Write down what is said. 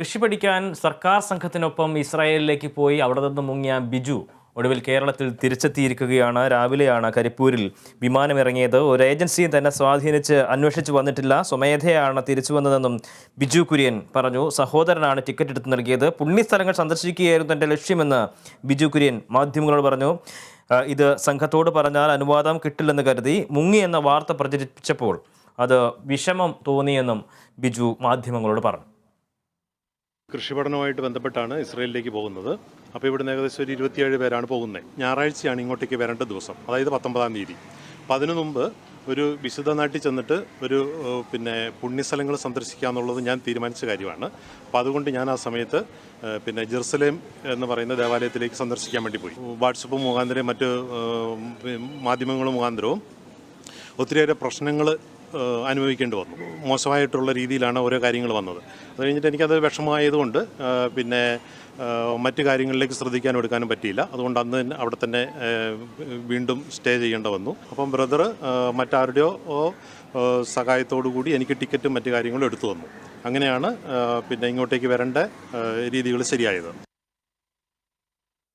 കൃഷി പഠിക്കാൻ സർക്കാർ സംഘത്തിനൊപ്പം ഇസ്രായേലിലേക്ക് പോയി അവിടെ നിന്ന് മുങ്ങിയ ബിജു ഒടുവിൽ കേരളത്തിൽ തിരിച്ചെത്തിയിരിക്കുകയാണ്. രാവിലെയാണ് കരിപ്പൂരിൽ വിമാനമിറങ്ങിയത്. ഒരു ഏജൻസിയും തന്നെ സ്വാധീനിച്ച് അന്വേഷിച്ചു വന്നിട്ടില്ല. സ്വമേധയാണ് തിരിച്ചു വന്നതെന്നും ബിജു കുര്യൻ പറഞ്ഞു. സഹോദരനാണ് ടിക്കറ്റ് എടുത്ത് നൽകിയത്. പുണ്യസ്ഥലങ്ങൾ സന്ദർശിക്കുകയായിരുന്നു എൻ്റെ ലക്ഷ്യമെന്ന് ബിജു കുര്യൻ മാധ്യമങ്ങളോട് പറഞ്ഞു. ഇത് സംഘത്തോട് പറഞ്ഞാൽ അനുവാദം കിട്ടില്ലെന്ന് കരുതി മുങ്ങി എന്ന വാർത്ത പ്രചരിപ്പിച്ചപ്പോൾ അത് വിഷമം തോന്നിയെന്നും ബിജു മാധ്യമങ്ങളോട് പറഞ്ഞു. കൃഷിപഠനവുമായിട്ട് ബന്ധപ്പെട്ടാണ് ഇസ്രയേലിലേക്ക് പോകുന്നത്. അപ്പോൾ ഇവിടുന്ന് ഏകദേശം ഒരു 27 പേരാണ് പോകുന്നത്. ഞായറാഴ്ചയാണ് ഇങ്ങോട്ടേക്ക് വരേണ്ട ദിവസം, അതായത് 19-ാം തീയതി. അപ്പോൾ അതിനു മുമ്പ് ഒരു വിശുദ്ധ നാട്ടിൽ ചെന്നിട്ട് ഒരു പുണ്യസ്ഥലങ്ങൾ സന്ദർശിക്കുക എന്നുള്ളത് ഞാൻ തീരുമാനിച്ച കാര്യമാണ്. അപ്പോൾ അതുകൊണ്ട് ഞാൻ ആ സമയത്ത് ജെറുസലേം എന്ന് പറയുന്ന ദേവാലയത്തിലേക്ക് സന്ദർശിക്കാൻ വേണ്ടി പോയി. വാട്സപ്പ് മുഖാന്തരം മറ്റ് മാധ്യമങ്ങൾ മുഖാന്തരവും ഒത്തിരിയേറെ പ്രശ്നങ്ങൾ അനുഭവിക്കേണ്ടി വന്നു. മോശമായിട്ടുള്ള രീതിയിലാണ് ഓരോ കാര്യങ്ങൾ വന്നത്. അത് കഴിഞ്ഞിട്ട് എനിക്കത് വിഷമമായതുകൊണ്ട് മറ്റു കാര്യങ്ങളിലേക്ക് ശ്രദ്ധിക്കാനും എടുക്കാനും പറ്റിയില്ല. അതുകൊണ്ട് അന്ന് തന്നെ അവിടെ തന്നെ വീണ്ടും സ്റ്റേ ചെയ്യേണ്ടി വന്നു. അപ്പം ബ്രദർ മറ്റാരുടെയോ സഹായത്തോടു കൂടി എനിക്ക് ടിക്കറ്റും മറ്റു കാര്യങ്ങളും എടുത്തു തന്നു. അങ്ങനെയാണ് ഇങ്ങോട്ടേക്ക് വരേണ്ട രീതികൾ ശരിയായത്.